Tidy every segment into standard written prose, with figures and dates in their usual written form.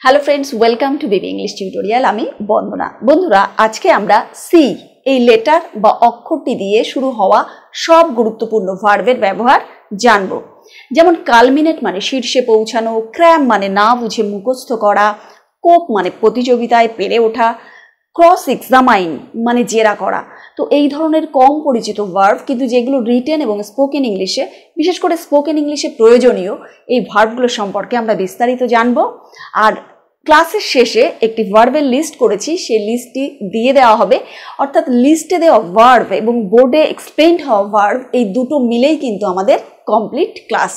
Hello friends, welcome to baby English tutorial. আমি বন্দনা। বন্ধুরা, আজকে আমরা সি এই লেটার বা অক্ষরটি দিয়ে শুরু হওয়া সব গুরুত্বপূর্ণ ভার্বের ব্যবহার জানব। যেমন কালমিনেট মানে শীর্ষে পৌঁছানো, ক্র্যাম মানে না বুঝে মুখস্থ করা, কোপ মানে প্রতিযোগিতায় পেরে ওঠা, ক্রস এক্সামাইন মানে জেরা করা। তো এই ধরনের কম পরিচিত ভার্ব, কিন্তু যেগুলো রিটেন এবং স্পোকেন ইংলিশে, বিশেষ করে স্পোকেন ইংলিশে প্রয়োজনীয়, এই ভার্বগুলো সম্পর্কে আমরা বিস্তারিত জানব। আর ক্লাসের শেষে একটি ভার্বের লিস্ট করেছি, সেই লিস্টটি দিয়ে দেওয়া হবে। অর্থাৎ লিস্টে দেওয়া ভার্ব এবং বোর্ডে এক্সপ্লেইনড হওয়া ভার্ব, এই দুটো মিলেই কিন্তু আমাদের কমপ্লিট ক্লাস।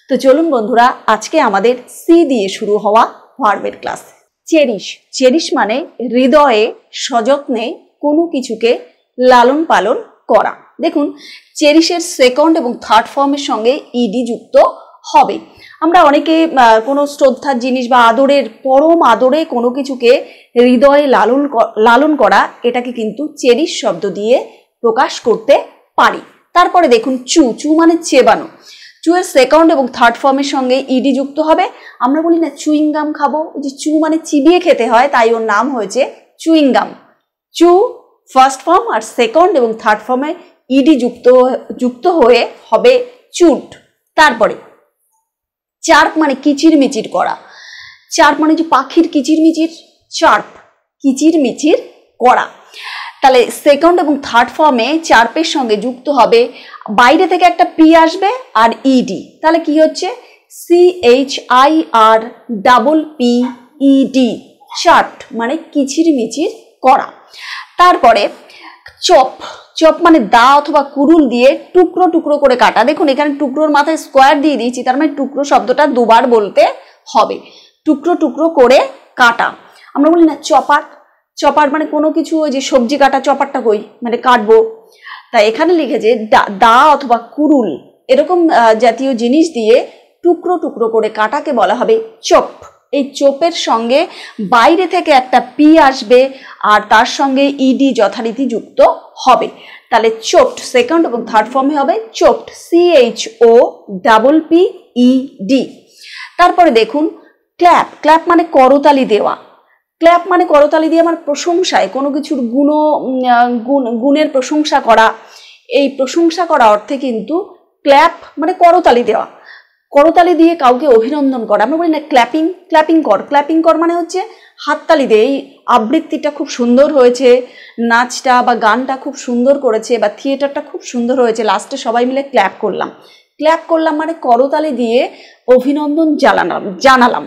তো চলুন বন্ধুরা, আজকে আমাদের সি দিয়ে শুরু হওয়া ভার্বের ক্লাস। চেরিশ। চেরিশ মানে হৃদয়ে সযত্নে কোনো কিছুকে লালন পালন করা। দেখুন, চেরিশের সেকেন্ড এবং থার্ড ফর্মের সঙ্গে ইডি যুক্ত হবে। আমরা অনেকে কোনো শ্রদ্ধার জিনিস বা আদরের, পরম আদরে কোনো কিছুকে হৃদয়ে লালন করা, এটাকে কিন্তু চেরিশ শব্দ দিয়ে প্রকাশ করতে পারি। তারপরে দেখুন চু। চু মানে চেবানো। চু এর সেকেন্ড এবং থার্ড ফর্মের সঙ্গে ইডি যুক্ত হবে। আমরা বলি না চুইংগাম খাবো, যে চু মানে চিবিয়ে খেতে হয়, তাই ওর নাম হয়েছে চুইংগাম। চু ফার্স্ট ফর্ম আর সেকেন্ড এবং থার্ড ফর্মে ইডি যুক্ত হয়ে হবে চুট। তারপরে চার্প মানে কিচিরমিচির করা। চার্প মানে যে পাখির কিচিরমিচির, চার্প কিচিরমিচির করা। তাহলে সেকেন্ড এবং থার্ড ফর্মে চার্পের সঙ্গে যুক্ত হবে, বাইরে থেকে একটা পি আসবে আর ইডি। তাহলে কি হচ্ছে? CHIRPPED, চার্প মানে কিচিরমিচির করা। তারপরে চপ। চপ মানে দা অথবা কুরুল দিয়ে টুকরো টুকরো করে কাটা। দেখুন, এখানে টুকরোর মাথায় স্কোয়ার দিয়ে দিয়েছি, তার মানে টুকরো শব্দটা দুবার বলতে হবে। টুকরো টুকরো করে কাটা। আমরা বলি না চপার। চপার মানে কোনো কিছু, ওই যে সবজি কাটা চপারটা কই, মানে কাটবো। তাই এখানে লিখেছে দা অথবা কুরুল, এরকম জাতীয় জিনিস দিয়ে টুকরো টুকরো করে কাটাকে বলা হবে চপ। এই চোপের সঙ্গে বাইরে থেকে একটা পি আসবে আর তার সঙ্গে ইডি যথারীতি যুক্ত হবে। তাহলে চোপ্ট সেকেন্ড এবং থার্ড ফর্মে হবে চোপ্ট, CHOPPED। তারপরে দেখুন ক্ল্যাপ। ক্ল্যাপ মানে করতালি দেওয়া। ক্ল্যাপ মানে করতালি দিয়ে আমার প্রশংসায়, কোনো কিছুর গুণের প্রশংসা করা। এই প্রশংসা করা অর্থে কিন্তু ক্ল্যাপ মানে করতালি দেওয়া। করতালি দিয়ে কাউকে অভিনন্দন করা। আমরা বলি না ক্ল্যাপিং, ক্ল্যাপিং কর। ক্ল্যাপিং কর মানে হচ্ছে হাততালি দিয়ে, এই আবৃত্তিটা খুব সুন্দর হয়েছে, নাচটা বা গানটা খুব সুন্দর করেছে, বা থিয়েটারটা খুব সুন্দর হয়েছে, লাস্টে সবাই মিলে ক্ল্যাপ করলাম। ক্ল্যাপ করলাম মানে করতালি দিয়ে অভিনন্দন জানালাম।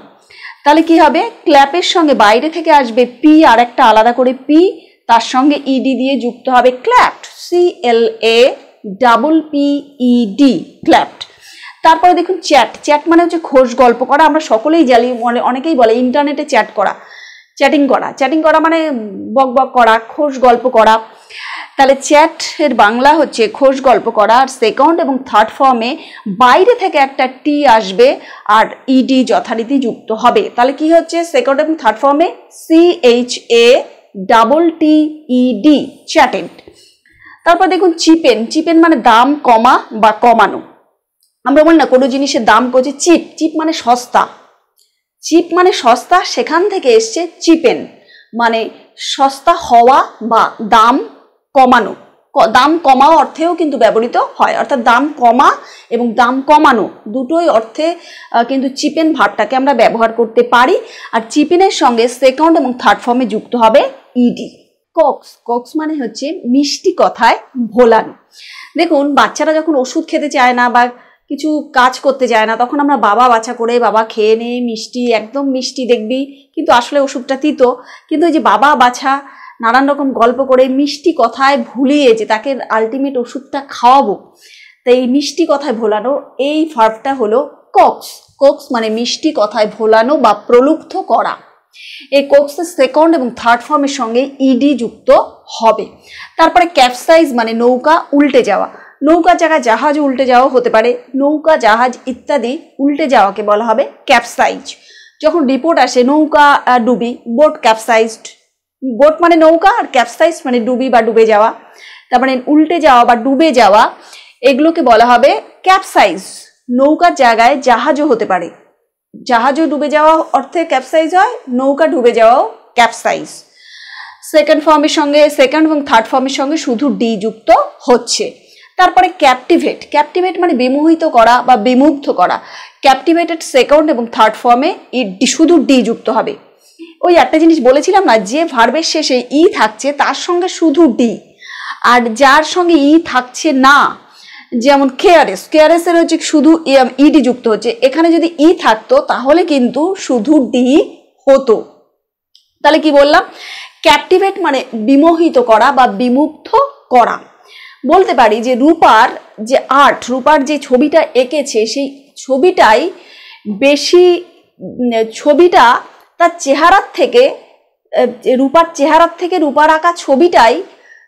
তাহলে কি হবে? ক্ল্যাপের সঙ্গে বাইরে থেকে আসবে পি, আর একটা আলাদা করে পি, তার সঙ্গে ইডি দিয়ে যুক্ত হবে ক্ল্যাপড, CLAPPED, ক্ল্যাপড। তারপরে দেখুন চ্যাট। চ্যাট মানে হচ্ছে খোশ গল্প করা। আমরা সকলেই জানি, অনেকেই বলে ইন্টারনেটে চ্যাট করা, চ্যাটিং করা। চ্যাটিং করা মানে বক বক করা, খোশ গল্প করা। তাহলে চ্যাট এর বাংলা হচ্ছে খোশ গল্প করা। আর সেকেন্ড এবং থার্ড ফর্মে বাইরে থেকে একটা টি আসবে আর ইডি যথারীতি যুক্ত হবে। তাহলে কি হচ্ছে? সেকেন্ড এবং থার্ড ফর্মে CHATTED, চ্যাটেড। তারপর দেখুন চিপেন। চিপেন মানে দাম কমা বা কমানো। আমরা বলি না কোনো জিনিসের দাম করছে চিপ। চিপ মানে সস্তা। চিপ মানে সস্তা, সেখান থেকে এসছে চিপেন, মানে সস্তা হওয়া বা দাম কমানো। দাম কমা অর্থেও কিন্তু ব্যবহৃত হয়। অর্থাৎ দাম কমা এবং দাম কমানো দুটোই অর্থে কিন্তু চিপেন ভার্বটাকে আমরা ব্যবহার করতে পারি। আর চিপেনের সঙ্গে সেকেন্ড এবং থার্ড ফর্মে যুক্ত হবে ইডি। কক্স। কক্স মানে হচ্ছে মিষ্টি কথায় ভোলানো। দেখুন, বাচ্চারা যখন ওষুধ খেতে চায় না বা কিছু কাজ করতে যায় না, তখন আমরা বাবা বাছা করে, বাবা খেয়ে নে মিষ্টি, একদম মিষ্টি দেখবি, কিন্তু আসলে ওষুধটা তিতো। কিন্তু ওই যে বাবা বাছা নানান রকম গল্প করে মিষ্টি কথায় ভুলিয়ে যে তাকে আলটিমেট ওষুধটা খাওয়াবো, তাই এই মিষ্টি কথায় ভোলানো, এই ভার্বটা হলো কক্স। কক্স মানে মিষ্টি কথায় ভোলানো বা প্রলুব্ধ করা। এই কোক্সের সেকেন্ড এবং থার্ড ফর্মের সঙ্গে ইডি যুক্ত হবে। তারপরে ক্যাপসাইজ মানে নৌকা উল্টে যাওয়া। নৌকার জায়গায় জাহাজ উল্টে যাওয়া হতে পারে। নৌকা, জাহাজ ইত্যাদি উল্টে যাওয়াকে বলা হবে ক্যাপসাইজ। যখন রিপোর্ট আসে নৌকা ডুবি, বোট ক্যাপসাইজড। বোট মানে নৌকা, আর ক্যাপসাইজ মানে ডুবি বা ডুবে যাওয়া। তার মানে উল্টে যাওয়া বা ডুবে যাওয়া, এগুলোকে বলা হবে ক্যাপসাইজ। নৌকার জায়গায় জাহাজও হতে পারে। জাহাজও ডুবে যাওয়া অর্থে ক্যাপসাইজ হয়, নৌকা ডুবে যাওয়াও ক্যাপসাইজ। সেকেন্ড ফর্মের সঙ্গে, সেকেন্ড এবং থার্ড ফর্মের সঙ্গে শুধু ডি যুক্ত হচ্ছে। তারপরে ক্যাপটিভেট, ক্যাপটিভেট মানে বিমোহিত করা বা বিমুগ্ধ করা। ক্যাপটিভেটেড সেকেন্ড এবং থার্ড ফর্মে শুধু ডি যুক্ত হবে। ওই একটা জিনিস বলেছিলাম না, যে ভার্বের শেষে ই থাকছে তার সঙ্গে শুধু ডি, আর যার সঙ্গে ই থাকছে না, যেমন কেয়ারেস, কেয়ারেসের হচ্ছে শুধু ইডি যুক্ত হচ্ছে, এখানে যদি ই থাকতো তাহলে কিন্তু শুধু ডি হতো। তাহলে কি বললাম, ক্যাপটিভেট মানে বিমোহিত করা বা বিমুগ্ধ করা। বলতে পারি যে রূপার যে আর্ট, রূপার যে ছবিটা এঁকেছে সেই ছবিটাই বেশি, ছবিটা তার চেহারার থেকে, রূপার চেহারার থেকে রূপার আঁকা ছবিটাই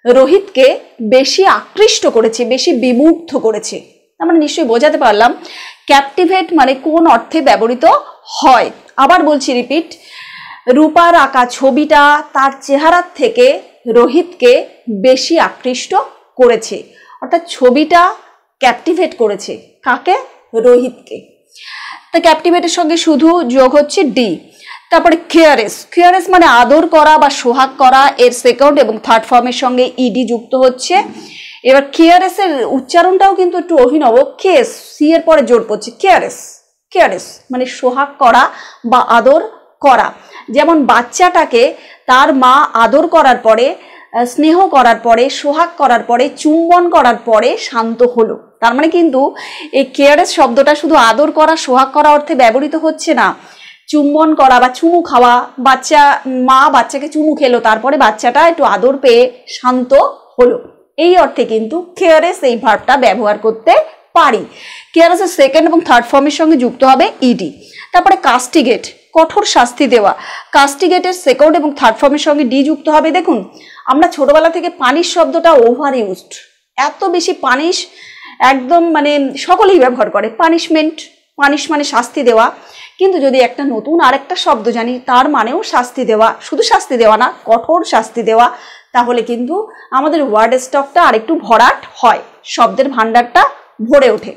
রোহিতকে বেশি আকৃষ্ট করেছে, বেশি বিমুগ্ধ করেছে। আমরা নিশ্চয়ই বোঝাতে পারলাম ক্যাপটিভেট মানে কোন অর্থে ব্যবহৃত হয়। আবার বলছি, রিপিট, রূপার আঁকা ছবিটা তার চেহারার থেকে রোহিতকে বেশি আকৃষ্ট করেছে, অর্থাৎ ছবিটা ক্যাপটিভেট করেছে কাকে, রোহিতকে। তা ক্যাপটিভেটের সঙ্গে শুধু যোগ হচ্ছে ডি। তারপরে কেয়ারেস, কেয়ারেস মানে আদর করা বা সোহাগ করা, এর সেকেন্ড এবং থার্ড ফর্মের সঙ্গে ইডি যুক্ত হচ্ছে। এবার কেয়ারেসের উচ্চারণটাও কিন্তু একটু অভিনব, কেস, সি এর পরে জোর পড়ছে, কেয়ারেস, কেয়ারেস মানে সোহাগ করা বা আদর করা। যেমন বাচ্চাটাকে তার মা আদর করার পরে, স্নেহ করার পরে, সোহাগ করার পরে, চুম্বন করার পরে শান্ত হলো। তার মানে কিন্তু এই কেয়ারেস শব্দটা শুধু আদর করা, সোহাগ করা অর্থে ব্যবহৃত হচ্ছে না, চুম্বন করা বা চুমু খাওয়া, বাচ্চা, মা বাচ্চাকে চুমু খেলো, তারপরে বাচ্চাটা একটু আদর পেয়ে শান্ত হলো, এই অর্থে কিন্তু কেয়ারেস এই ভার্বটা ব্যবহার করতে পারি। কেয়ারেসের সেকেন্ড এবং থার্ড ফর্মের সঙ্গে যুক্ত হবে ইডি। তারপরে কাস্টিগেট, কঠোর শাস্তি দেওয়া, কাস্টিগেটের সেকেন্ড এবং থার্ড ফর্মের সঙ্গে ডি যুক্ত হবে। দেখুন, আমরা ছোটবেলা থেকে পানিশ শব্দটা ওভার ইউজড, এত বেশি পানিশ একদম মানে সকলেই ব্যবহার করে, পানিশমেন্ট, পানিশ মানে শাস্তি দেওয়া। কিন্তু যদি একটা নতুন আরেকটা শব্দ জানি তার মানেও শাস্তি দেওয়া, শুধু শাস্তি দেওয়া না, কঠোর শাস্তি দেওয়া, তাহলে কিন্তু আমাদের ওয়ার্ড স্টকটা আরেকটু ভরাট হয়, শব্দের ভান্ডারটা ভরে ওঠে।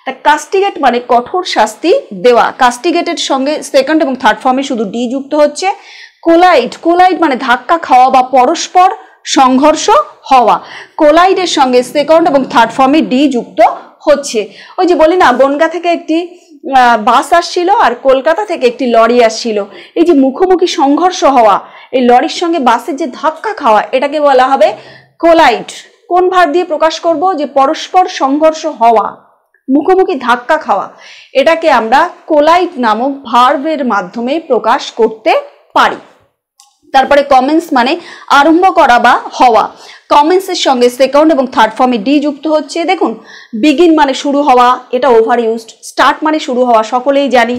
তা কাস্টিগেট মানে কঠোর শাস্তি দেওয়া, কাস্টিগেটের সঙ্গে সেকেন্ড এবং থার্ড ফর্মে শুধু ডি যুক্ত হচ্ছে। কোলাইড, কোলাইড মানে ধাক্কা খাওয়া বা পরস্পর সংঘর্ষ হওয়া, কোলাইডের সঙ্গে সেকেন্ড এবং থার্ড ফর্মে ডি যুক্ত হচ্ছে। ওই যে বলি না, বনগা থেকে একটি বাস আসছিল আর কলকাতা থেকে একটি লরি আসছিল, এই যে মুখোমুখি সংঘর্ষ হওয়া, এই লরির সঙ্গে বাসের যে ধাক্কা খাওয়া, এটাকে বলা হবে কোলাইড। কোন ভার্ব দিয়ে প্রকাশ করব, যে পরস্পর সংঘর্ষ হওয়া, মুখোমুখি ধাক্কা খাওয়া, এটাকে আমরা কোলাইড নামক ভার্বের মাধ্যমে প্রকাশ করতে পারি। তারপরে কমেন্স মানে আরম্ভ করা বা হওয়া, কমেন্সের সঙ্গে সেকেন্ড এবং থার্ড ফর্মে ডি যুক্ত হচ্ছে। দেখুন, বিগিন মানে শুরু হওয়া, এটা ওভার ইউজড, স্টার্ট মানে শুরু হওয়া সকলেই জানি,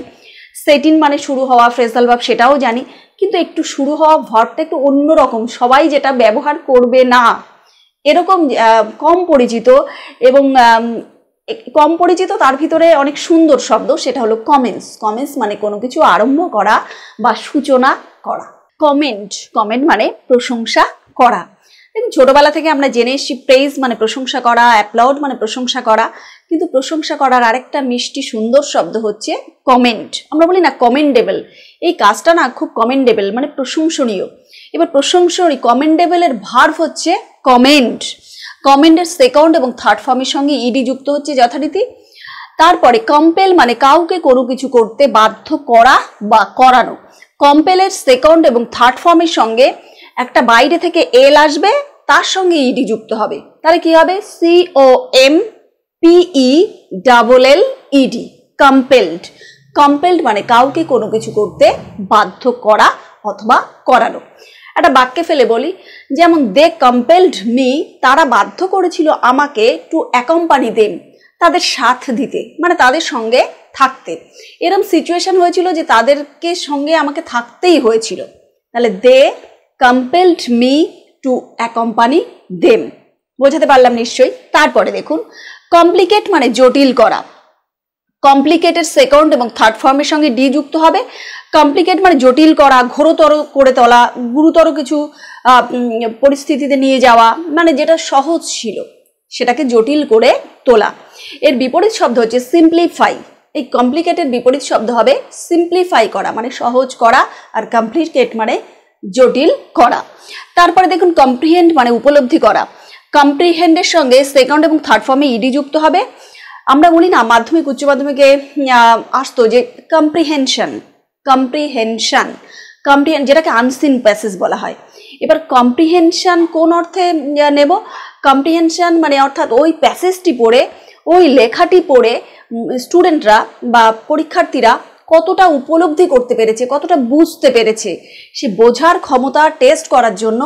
সেটিন মানে শুরু হওয়া ফ্রেজাল ভার্ব সেটাও জানি, কিন্তু একটু শুরু হওয়া ভার্বটা একটু অন্যরকম, সবাই যেটা ব্যবহার করবে না, এরকম কম পরিচিত, এবং কম পরিচিত তার ভিতরে অনেক সুন্দর শব্দ, সেটা হলো কমেন্স। কমেন্স মানে কোনো কিছু আরম্ভ করা বা সূচনা করা। কমেন্ট, কমেন্ট মানে প্রশংসা করা। দেখুন, ছোটবেলা থেকে আমরা জেনে এসেছি প্রেইজ মানে প্রশংসা করা, অ্যাপ্লাউড মানে প্রশংসা করা, কিন্তু প্রশংসা করার আরেকটা মিষ্টি সুন্দর শব্দ হচ্ছে কমেন্ট। আমরা বলি না কমেন্ডেবল, এই কাজটা না খুব কমেন্ডেবল মানে প্রশংসনীয়। এবার প্রশংসনীয় কমেন্ডেবলের ভার্ব হচ্ছে কমেন্ট। কমেন্টের সেকেন্ড এবং থার্ড ফর্মের সঙ্গে ইডি যুক্ত হচ্ছে যথারীতি। তারপরে কম্পেল মানে কাউকে কোনো কিছু করতে বাধ্য করা বা করানো। কম্পেলের সেকেন্ড এবং থার্ড ফর্মের সঙ্গে একটা বাইরে থেকে এল আসবে, তার সঙ্গে ইডি যুক্ত হবে, তাহলে কি হবে, COMPELLED, কম্পেলড। কম্পেলড মানে কাউকে কোনো কিছু করতে বাধ্য করা অথবা করানো। একটা বাক্যে ফেলে বলি, যেমন দে কম্পেলড মি, তারা বাধ্য করেছিল আমাকে, টু অ্যাকম্পানি দেম, তাদের সাথ দিতে মানে তাদের সঙ্গে থাকতে। এরকম সিচুয়েশন হয়েছিল যে তাদেরকে সঙ্গে আমাকে থাকতেই হয়েছিল, তাহলে they compelled me to accompany them. বোঝাতে পারলাম নিশ্চয়ই। তারপরে দেখুন, কমপ্লিকেট মানে জটিল করা, কমপ্লিকেটেড সেকেন্ড এবং থার্ড ফর্মের সঙ্গে ডি যুক্ত হবে। কমপ্লিকেট মানে জটিল করা, ঘোরতর করে তোলা, গুরুতর কিছু পরিস্থিতিতে নিয়ে যাওয়া, মানে যেটা সহজ ছিল সেটাকে জটিল করে তোলা। এর বিপরীত শব্দ হচ্ছে সিম্পলিফাই। এই কমপ্লিকেটেড বিপরীত শব্দ হবে সিম্পলিফাই করা মানে সহজ করা, আর কমপ্লিকেট মানে জটিল করা। তারপরে দেখুন কম্প্রিহেন্ড মানে উপলব্ধি করা। কম্প্রিহেন্ডের সঙ্গে সেকেন্ড এবং থার্ড ফর্মে ইডি যুক্ত হবে। আমরা বলি না মাধ্যমিক উচ্চ মাধ্যমিকে আসতো যে কম্প্রিহেনশন, কম্প্রিহেনশন কম্প্রিহেন যেটাকে আনসিন প্যাসেজ বলা হয়। এবার কম্প্রিহেনশন কোন অর্থে নেব? কম্প্রিহেনশন মানে অর্থাৎ ওই প্যাসেজটি পড়ে, ওই লেখাটি পড়ে স্টুডেন্টরা বা পরীক্ষার্থীরা কতটা উপলব্ধি করতে পেরেছে, কতটা বুঝতে পেরেছে, সে বোঝার ক্ষমতা টেস্ট করার জন্য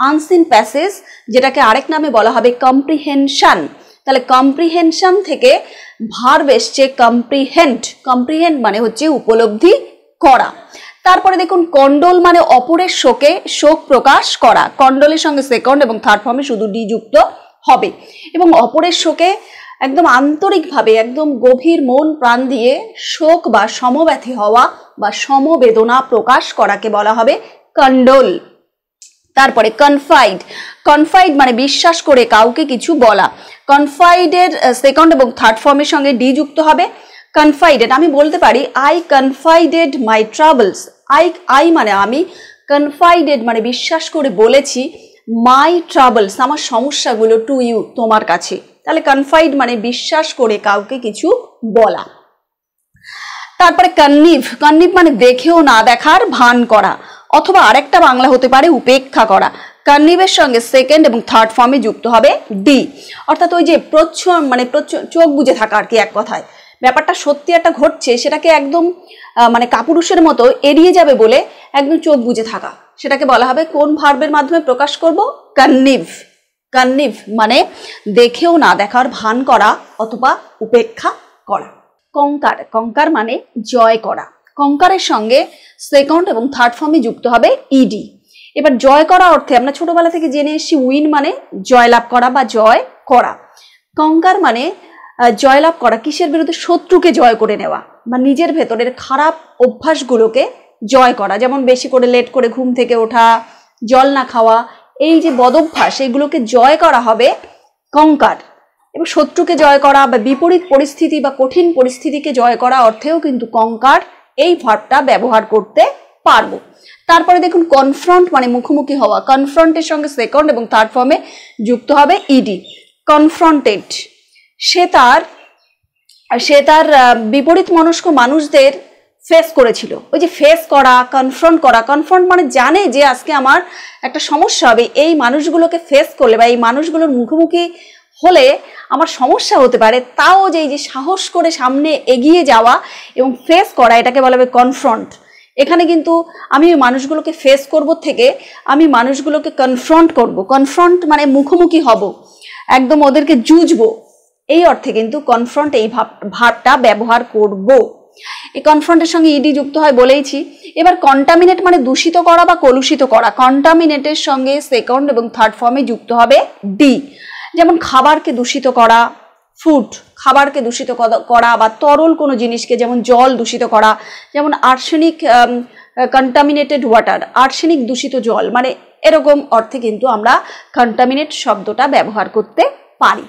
আনসিন প্যাসেজ, যেটাকে আরেক নামে বলা হবে কম্প্রিহেনশন। তাহলে কম্প্রিহেনশন থেকে ভার্ব এসছে কম্প্রিহেন্ড। কম্প্রিহেন্ড মানে হচ্ছে উপলব্ধি করা। তারপরে দেখুন কন্ডোল মানে অপরের শোকে শোক প্রকাশ করা। কন্ডোলের সঙ্গে সেকেন্ড এবং থার্ড ফর্মে শুধু ডি যুক্ত হবে এবং অপরের শোকে একদম আন্তরিকভাবে একদম গভীর মন প্রাণ দিয়ে শোক বা সমব্যথী হওয়া বা সমবেদনা প্রকাশ করাকে বলা হবে কন্ডোল। তারপরে কনফাইড। কনফাইড মানে বিশ্বাস করে কাউকে কিছু বলা। কনফাইডের সেকেন্ড এবং থার্ড ফর্মের সঙ্গে ডি যুক্ত হবে। কনফাইডেড আমি বলতে পারি আই কনফাইডেড মাই ট্রাবলস। আই মানে আমি, কনফাইডেড মানে বিশ্বাস করে বলেছি, মাই ট্রাবলস আমার সমস্যাগুলো টু ইউ তোমার কাছে। তাহলে কনফাইড মানে বিশ্বাস করে কাউকে কিছু বলা। তারপরে কন্নিভ। কন্নিভ মানে দেখেও না দেখার ভান করা, অথবা আরেকটা বাংলা হতে পারে উপেক্ষা করা। কন্নিভের সঙ্গে সেকেন্ড এবং থার্ড ফর্মে যুক্ত হবে ডি, অর্থাৎ ওই যে চোখ বুজে থাকা আর কি। এক কথায় ব্যাপারটা সত্যি একটা ঘটছে, সেটাকে একদম মানে কাপুরুষের মতো এড়িয়ে যাবে বলে একদম চোখ বুজে থাকা, সেটাকে বলা হবে কোন ভার্বের মাধ্যমে প্রকাশ করব? কন্নিভ। কন্নিভ মানে দেখেও না দেখার ভান করা অথবা উপেক্ষা করা। কঙ্কার। কঙ্কার মানে জয় করা। কঙ্কারের সঙ্গে সেকেন্ড এবং থার্ড ফর্মে যুক্ত হবে ইডি। এবার জয় করা অর্থে আমরা ছোটবেলা থেকে জেনে এসেছি উইন মানে জয়লাভ করা বা জয় করা। কঙ্কার মানে জয়লাভ করা, কিসের বিরুদ্ধে? শত্রুকে জয় করে নেওয়া বা নিজের ভেতরের খারাপ অভ্যাসগুলোকে জয় করা, যেমন বেশি করে লেট করে ঘুম থেকে ওঠা, জল না খাওয়া, এই যে বদভ্যাস এইগুলোকে জয় করা হবে কঙ্কার। এবং শত্রুকে জয় করা বা বিপরীত পরিস্থিতি বা কঠিন পরিস্থিতিকে জয় করা অর্থেও কিন্তু কঙ্কার এই ভার্বটা ব্যবহার করতে পারবো। তারপরে দেখুন কনফ্রন্ট মানে মুখোমুখি হওয়া। কনফ্রন্টের সঙ্গে সেকেন্ড এবং থার্ড ফর্মে যুক্ত হবে ইডি। কনফ্রন্টেড সে তার বিপরীত মনস্ক মানুষদের ফেস করেছিল। ওই যে ফেস করা, কনফ্রন্ট করা। কনফ্রন্ট মানে জানে যে আজকে আমার একটা সমস্যা হবে, এই মানুষগুলোকে ফেস করলে বা এই মানুষগুলোর মুখোমুখি হলে আমার সমস্যা হতে পারে, তাও যে এই যে সাহস করে সামনে এগিয়ে যাওয়া এবং ফেস করা, এটাকে বলা হবে কনফ্রন্ট। এখানে কিন্তু আমি মানুষগুলোকে ফেস করব থেকে আমি মানুষগুলোকে কনফ্রন্ট করব। কনফ্রন্ট মানে মুখোমুখি হব, একদম ওদেরকে জুঝবো, এই অর্থে কিন্তু কনফ্রন্ট এই ভার্বটা ব্যবহার করব। এই কনফ্রন্টের সঙ্গে ইডি যুক্ত হয় বলেইছি। এবার কন্টামিনেট মানে দূষিত করা বা কলুষিত করা। কন্টামিনেটের সঙ্গে সেকেন্ড এবং থার্ড ফর্মে যুক্ত হবে ডি। যেমন খাবারকে দূষিত করা, ফুড খাবারকে দূষিত করা, বা তরল কোনো জিনিসকে যেমন জল দূষিত করা, যেমন আর্সেনিক কন্টামিনেটেড ওয়াটার, আর্সেনিক দূষিত জল, মানে এরকম অর্থে কিন্তু আমরা কন্টামিনেট শব্দটা ব্যবহার করতে পারি।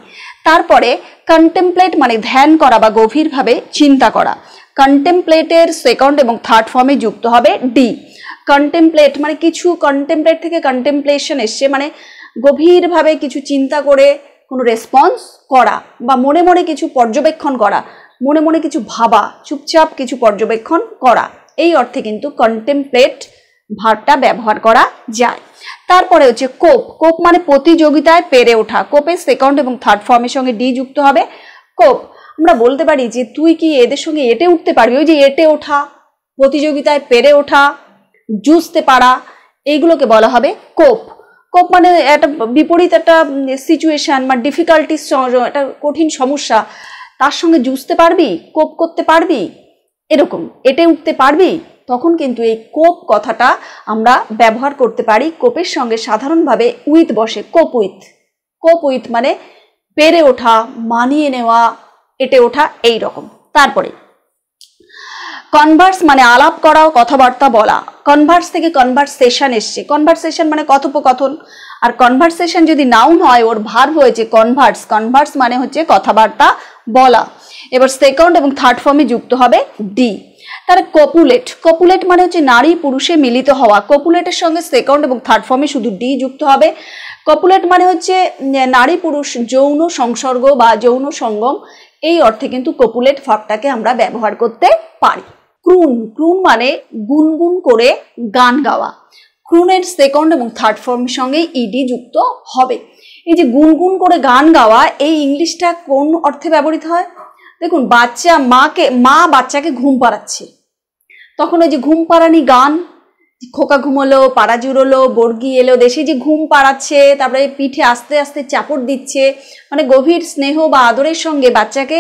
তারপরে কন্টেমপ্লেট মানে ধ্যান করা বা গভীরভাবে চিন্তা করা। কন্টেমপ্লেটের সেকেন্ড এবং থার্ড ফর্মে যুক্ত হবে ডি। কন্টেমপ্লেট মানে কিছু, কন্টেমপ্লেট থেকে কন্টেমপ্লেশন এসছে, মানে গভীরভাবে কিছু চিন্তা করে কোনো রেসপন্স করা বা মনে মনে কিছু পর্যবেক্ষণ করা, মনে মনে কিছু ভাবা, চুপচাপ কিছু পর্যবেক্ষণ করা, এই অর্থে কিন্তু কন্টেমপ্লেট ভার্বটা ব্যবহার করা যায়। তারপরে হচ্ছে কোপ। কোপ মানে প্রতিযোগিতায় পেরে ওঠা। কোপের সেকেন্ড এবং থার্ড ফর্মের সঙ্গে ডি যুক্ত হবে। কোপ আমরা বলতে পারি যে তুই কি এদের সঙ্গে এটে উঠতে পারবি? ওই যে এটে ওঠা, প্রতিযোগিতায় পেরে ওঠা, জুঝতে পারা, এইগুলোকে বলা হবে কোপ। কোপ মানে একটা বিপরীত একটা সিচুয়েশন বা ডিফিকাল্টিস, একটা কঠিন সমস্যা, তার সঙ্গে জুঝতে পারবি, কোপ করতে পারবি, এরকম এটে উঠতে পারবি, তখন কিন্তু এই কোপ কথাটা আমরা ব্যবহার করতে পারি। কোপের সঙ্গে সাধারণভাবে উইথ বসে, কোপ উইথ। কোপ উইথ মানে পেরে ওঠা, মানিয়ে নেওয়া, এটে ওঠা, এই রকম। তারপরে কনভার্স মানে আলাপ করা, কথাবার্তা বলা। কনভার্স থেকে কনভারসেশন এসছে। কনভারসেশন মানে কথোপকথন, আর কনভারসেশন যদি নাউন হয় ওর ভার্ব হয়েছে কনভার্স। কনভার্স মানে হচ্ছে কথাবার্তা বলা। এবার সেকেন্ড এবং থার্ড ফর্মে যুক্ত হবে ডি। তার কপুলেট, কপুলেট মানে হচ্ছে নারী পুরুষে মিলিত হওয়া। কপুলেটের সঙ্গে সেকেন্ড এবং থার্ড ফর্মে শুধু ডি যুক্ত হবে। কপুলেট মানে হচ্ছে নারী পুরুষ যৌন সংসর্গ বা যৌন সঙ্গম, এই অর্থে কিন্তু কপুলেট ভার্বটাকে আমরা ব্যবহার করতে পারি। ক্রুন, ক্রুন মানে গুনগুন করে গান গাওয়া। ক্রুনের সেকেন্ড এবং থার্ড ফর্মের সঙ্গে ইডি যুক্ত হবে। এই যে গুনগুন করে গান গাওয়া, এই ইংলিশটা কোন অর্থে ব্যবহৃত হয়? দেখুন, মা বাচ্চাকে ঘুম পাড়াচ্ছে, তখন ওই যে ঘুম পাড়ানি গান, খোকা ঘুমোলো, পাড়া জুড়োলো, বর্গি এলো দেশে, যে ঘুম পাড়াচ্ছে, তারপরে পিঠে আস্তে আস্তে চাপড় দিচ্ছে, মানে গভীর স্নেহ বা আদরের সঙ্গে বাচ্চাকে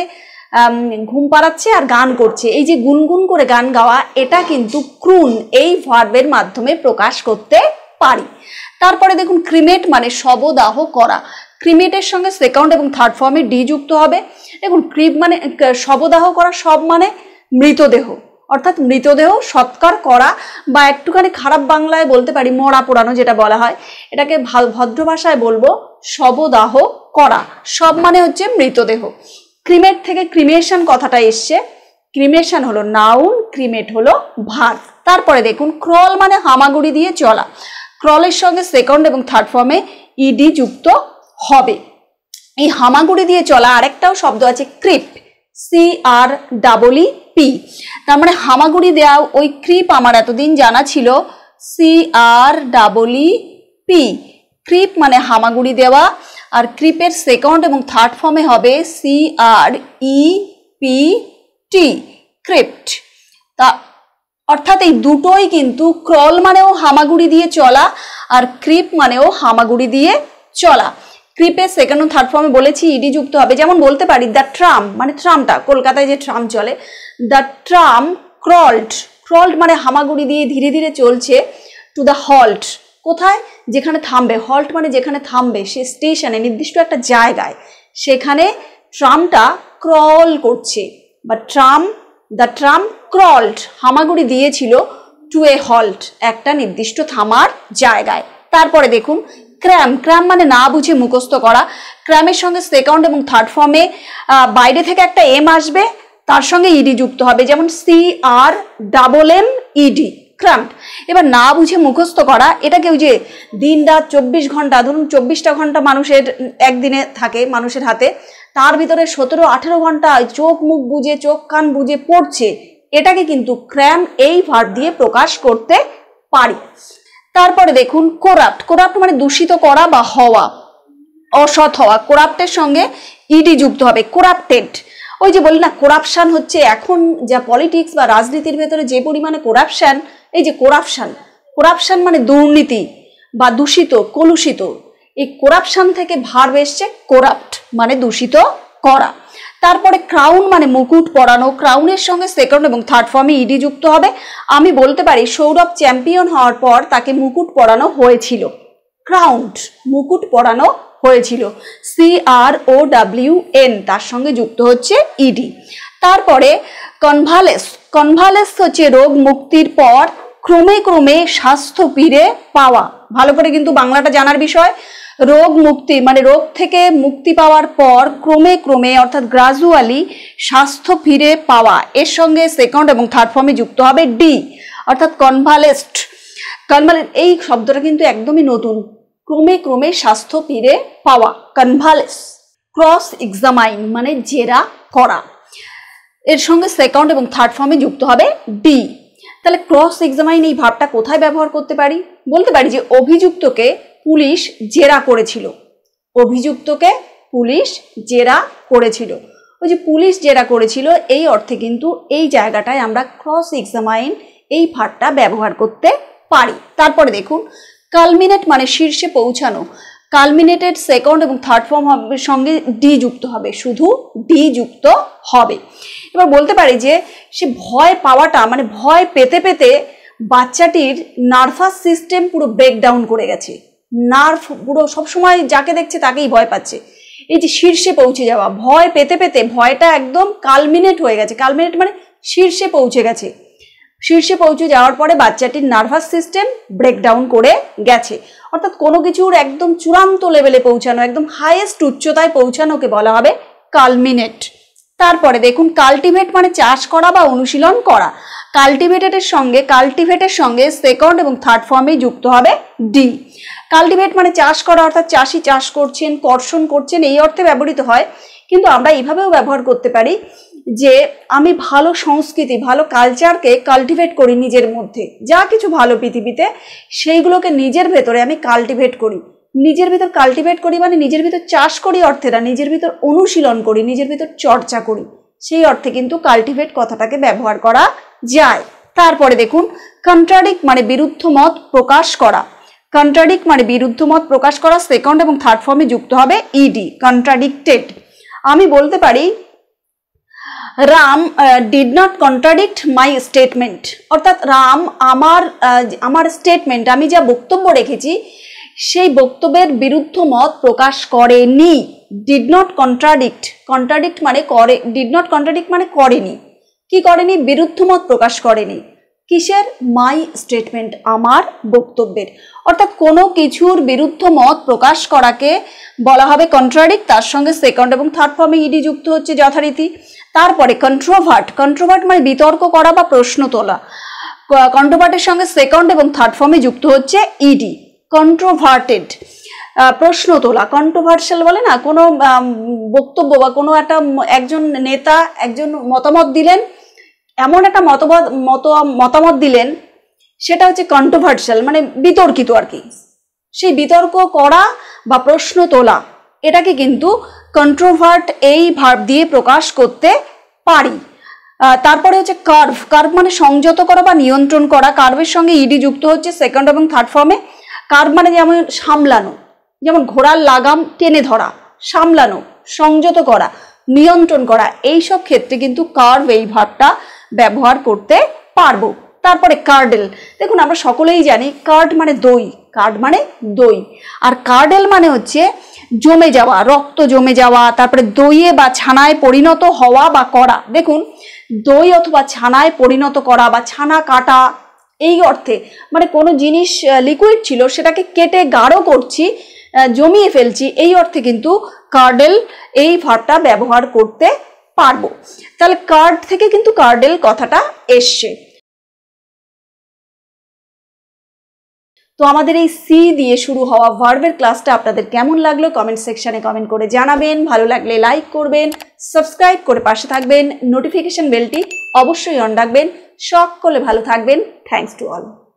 ঘুম পাড়াচ্ছে আর গান করছে। এই যে গুনগুন করে গান গাওয়া, এটা কিন্তু ক্রুন এই ভার্বের মাধ্যমে প্রকাশ করতে পারি। তারপরে দেখুন, ক্রিমেট মানে শবদাহ করা। ক্রিমেটের সঙ্গে সেকেন্ড এবং থার্ড ফর্মে ডি যুক্ত হবে। দেখুন, ক্রিপ মানে শবদাহ করা, সব মানে মৃতদেহ, অর্থাৎ মৃতদেহ সৎকার করা, বা একটুখানি খারাপ বাংলায় বলতে পারি মরা পোড়ানো যেটা বলা হয়, এটাকে ভদ্র ভাষায় বলবো শবদাহ করা। সব মানে হচ্ছে মৃতদেহ। ক্রিমেট থেকে ক্রিমেশন কথাটা এসছে। ক্রিমেশন হলো নাউন, ক্রিমেট হলো ভার্ব। তারপরে দেখুন, ক্রল মানে হামাগুড়ি দিয়ে চলা। ক্রলের সঙ্গে সেকেন্ড এবং থার্ড ফর্মে ইডি যুক্ত হবে। এই হামাগুড়ি দিয়ে চলা আরেকটাও শব্দ আছে ক্রিপ, CREEP। তার মানে হামাগুড়ি দেওয়া ওই ক্রিপ আমার এতদিন জানা ছিল CREEP। ক্রিপ মানে হামাগুড়ি দেওয়া, আর ক্রিপের সেকেন্ড এবং থার্ড ফর্মে হবে CREPT, ক্রিপ্ট। তা অর্থাৎ এই দুটোই কিন্তু, ক্রল মানেও হামাগুড়ি দিয়ে চলা আর ক্রিপ মানেও হামাগুড়ি দিয়ে চলা। ক্রিপের সেকেন্ড ও থার্ড ফর্মে বলেছি ইডি যুক্ত হবে। যেমন বলতে পারি দ্য ট্রাম, মানে ট্রামটা, কলকাতায় যে ট্রাম চলে, দ্য ট্রাম ক্রল্ড। ক্রল্ড মানে হামাগুড়ি দিয়ে ধীরে ধীরে চলছে টু দ্য হল্ট, কোথায়? যেখানে থামবে। হল্ট মানে যেখানে থামবে, সে স্টেশনে, নির্দিষ্ট একটা জায়গায়, সেখানে ট্রামটা ক্রল করছে। বা দ্য ট্রাম ক্রল্ড, হামাগুড়ি দিয়েছিল টু এ হল্ট, একটা নির্দিষ্ট থামার জায়গায়। তারপরে দেখুন, ক্র্যাম, ক্র্যাম মানে না বুঝে মুখস্থ করা। ক্র্যামের সঙ্গে সেকেন্ড এবং থার্ড ফর্মে বাইরে থেকে একটা এম আসবে, তার সঙ্গে ইডি যুক্ত হবে, যেমন CRMMED, ক্র্যাম্পড। এবার না বুঝে মুখস্থ করা, এটাকে ওই যে দিন রাত 24 ঘন্টা, ধরুন 24টা ঘন্টা মানুষের একদিনে থাকে মানুষের হাতে, তার ভিতরে 17-18 ঘন্টা চোখ মুখ বুঝে, চোখ কান বুঝে পড়ছে, এটাকে কিন্তু ক্র্যাম এই ভার্ব দিয়ে প্রকাশ করতে পারি। তারপরে দেখুন, করাপ্ট। করাপ্ট মানে দূষিত করা বা হওয়া, অসৎ হওয়া। করাপ্টের সঙ্গে ইডি যুক্ত হবে, করাপ্টেড। ওই যে বলি না, করাপশন হচ্ছে এখন যা পলিটিক্স বা রাজনীতির ভেতরে যে পরিমাণে করাপশন, এই যে করাপশন মানে দুর্নীতি বা দূষিত, কলুষিত। এই করাপশন থেকে ভার্ব এসছে করাপ্ট, মানে দূষিত করা। তারপরে ক্রাউন মানে মুকুট পরানো। ক্রাউনের সঙ্গে সেকেন্ড এবং থার্ড ফর্মে ইডি যুক্ত হবে। আমি বলতে পারি সৌরভ চ্যাম্পিয়ন হওয়ার পর তাকে মুকুট পরানো হয়েছিল, ক্রাউন্ড, মুকুট পরানো হয়েছিল, CROWN, তার সঙ্গে যুক্ত হচ্ছে ইডি। তারপরে কনভালেস। কনভালেস হচ্ছে রোগ মুক্তির পর ক্রমে ক্রমে স্বাস্থ্য ফিরে পাওয়া। ভালো করে কিন্তু বাংলাটা জানার বিষয়। রোগ মুক্তি মানে রোগ থেকে মুক্তি পাওয়ার পর ক্রমে ক্রমে, অর্থাৎ গ্রাজুয়ালি স্বাস্থ্য ফিরে পাওয়া। এর সঙ্গে সেকেন্ড এবং থার্ড ফর্মে যুক্ত হবে ডি, অর্থাৎ কনভালেসড। এই শব্দটা কিন্তু একদমই নতুন, ক্রমে ক্রমে স্বাস্থ্য ফিরে পাওয়া, কনভালেস। ক্রস এক্সামাইন মানে জেরা করা, এর সঙ্গে সেকেন্ড এবং থার্ড ফর্মে যুক্ত হবে ডি। তাহলে ক্রস এক্সামাইন এই ভাবটা কোথায় ব্যবহার করতে পারি? বলতে পারি যে অভিযুক্তকে পুলিশ জেরা করেছিল, অভিযুক্তকে পুলিশ জেরা করেছিল। ওই যে পুলিশ জেরা করেছিল, এই অর্থে কিন্তু এই জায়গাটায় আমরা ক্রস এক্সামাইন এই ভাবটা ব্যবহার করতে পারি। তারপরে দেখুন, কালমিনেট মানে শীর্ষে পৌঁছানো। কালমিনেটেড সেকেন্ড এবং থার্ড ফর্ম সঙ্গে ডি যুক্ত হবে, শুধু ডি যুক্ত হবে। এবার বলতে পারি যে সে ভয় পাওয়াটা মানে ভয় পেতে পেতে বাচ্চাটির নার্ভাস সিস্টেম পুরো ব্রেকডাউন করে গেছে, নার্ভ পুরো সবসময় যাকে দেখছে তাকেই ভয় পাচ্ছে। এই যে শীর্ষে পৌঁছে যাওয়া, ভয় পেতে পেতে ভয়টা একদম কালমিনেট হয়ে গেছে। কালমিনেট মানে শীর্ষে পৌঁছে গেছে। শীর্ষে পৌঁছে যাওয়ার পরে বাচ্চাটির নার্ভাস সিস্টেম ব্রেকডাউন করে গেছে, অর্থাৎ কোনো কিছুর একদম চূড়ান্ত লেভেলে পৌঁছানো, একদম হাইয়েস্ট উচ্চতায় পৌঁছানোকে বলা হবে কালমিনেট। তারপরে দেখুন কাল্টিভেট মানে চাষ করা বা অনুশীলন করা। কাল্টিভেটের সঙ্গে সেকেন্ড এবং থার্ড ফর্মে যুক্ত হবে ডি। কাল্টিভেট মানে চাষ করা, অর্থাৎ চাষি চাষ করছেন, কর্ষণ করছেন, এই অর্থে ব্যবহৃত হয়। কিন্তু আমরা এইভাবেও ব্যবহার করতে পারি যে আমি ভালো সংস্কৃতি, ভালো কালচারকে কাল্টিভেট করি নিজের মধ্যে, যা কিছু ভালো পৃথিবীতে সেইগুলোকে নিজের ভেতরে আমি কাল্টিভেট করি। নিজের ভিতর কাল্টিভেট করি মানে নিজের ভিতর চাষ করি অর্থে না, নিজের ভিতর অনুশীলন করি, নিজের ভিতর চর্চা করি, সেই অর্থে কিন্তু কাল্টিভেট কথাটাকে ব্যবহার করা যায়। তারপরে দেখুন কন্ট্রাডিক্ট মানে বিরুদ্ধ মত প্রকাশ করা। কন্ট্রাডিক্ট মানে বিরুদ্ধ মত প্রকাশ করা, সেকেন্ড এবং থার্ড ফর্মে যুক্ত হবে ইডি, কন্ট্রাডিক্টেড। আমি বলতে পারি Ram did not contradict my statement, অর্থাৎ রাম আমার স্টেটমেন্ট, আমি যা বক্তব্য রেখেছি সেই বক্তব্যের বিরুদ্ধ মত প্রকাশ করেনি। ডিড নট কন্ট্রাডিক্ট, কন্ট্রাডিক্ট মানে করে, ডিড নট কন্ট্রাডিক্ট মানে করেনি। কি করেনি? বিরুদ্ধ মত প্রকাশ করেনি। কিসের? মাই স্টেটমেন্ট, আমার বক্তব্যের। অর্থাৎ কোনো কিছুর বিরুদ্ধ মত প্রকাশ করাকে বলা হবে কন্ট্রাডিক্ট, তার সঙ্গে সেকেন্ড এবং থার্ড ফর্মে ইডি যুক্ত হচ্ছে যথারীতি। তারপরে কন্ট্রোভার্ট, কন্ট্রোভার্ট মানে বিতর্ক করা বা প্রশ্ন তোলা। কন্ট্রোভার্টের সঙ্গে সেকেন্ড এবং থার্ড ফর্মে যুক্ত হচ্ছে ইডি, কন্ট্রোভার্টেড, প্রশ্ন তোলা। কন্ট্রোভার্সিয়াল বলে না, কোনো বক্তব্য বা কোনো একটা একজন নেতা একজন মতামত দিলেন, এমন একটা মতামত দিলেন সেটা হচ্ছে কন্ট্রোভার্সিয়াল, মানে বিতর্কিত আর কি। সেই বিতর্ক করা বা প্রশ্ন তোলা, এটাকে কিন্তু কন্ট্রোভার্ট এই ভার্ব দিয়ে প্রকাশ করতে পারি। তারপরে হচ্ছে কার্ভ, কার্ভ মানে সংযত করা বা নিয়ন্ত্রণ করা। কার্ভের সঙ্গে ইডি যুক্ত হচ্ছে সেকেন্ড এবং থার্ড ফর্মে। কার্ভ মানে যেমন সামলানো, যেমন ঘোড়ার লাগাম টেনে ধরা, সামলানো, সংযত করা, নিয়ন্ত্রণ করা, এইসব ক্ষেত্রে কিন্তু কার্ভ এই ভার্বটা ব্যবহার করতে পারবো। তারপরে কার্ডেল, দেখুন আমরা সকলেই জানি কার্ড মানে দই, কার্ড মানে দই, আর কার্ডেল মানে হচ্ছে জমে যাওয়া, রক্ত জমে যাওয়া, তারপরে দইয়ে বা ছানায় পরিণত হওয়া বা করা। দেখুন দই অথবা ছানায় পরিণত করা বা ছানা কাটা, এই অর্থে মানে কোনো জিনিস লিকুইড ছিল সেটাকে কেটে গাঢ় করছি, জমিয়ে ফেলছি, এই অর্থে কিন্তু কার্ডেল এই ভার্বটা ব্যবহার করতে পারবো। তাহলে কার্ড থেকে কিন্তু কার্ডেল কথাটা এসছে। তো আমাদের এই সি দিয়ে শুরু হওয়া ভার্বের ক্লাসটা আপনাদের কেমন লাগলো কমেন্ট সেকশনে কমেন্ট করে জানাবেন। ভালো লাগলে লাইক করবেন, সাবস্ক্রাইব করে পাশে থাকবেন, নোটিফিকেশন বেলটি অবশ্যই অন রাখবেন। সকলে ভালো থাকবেন। Thanks to all.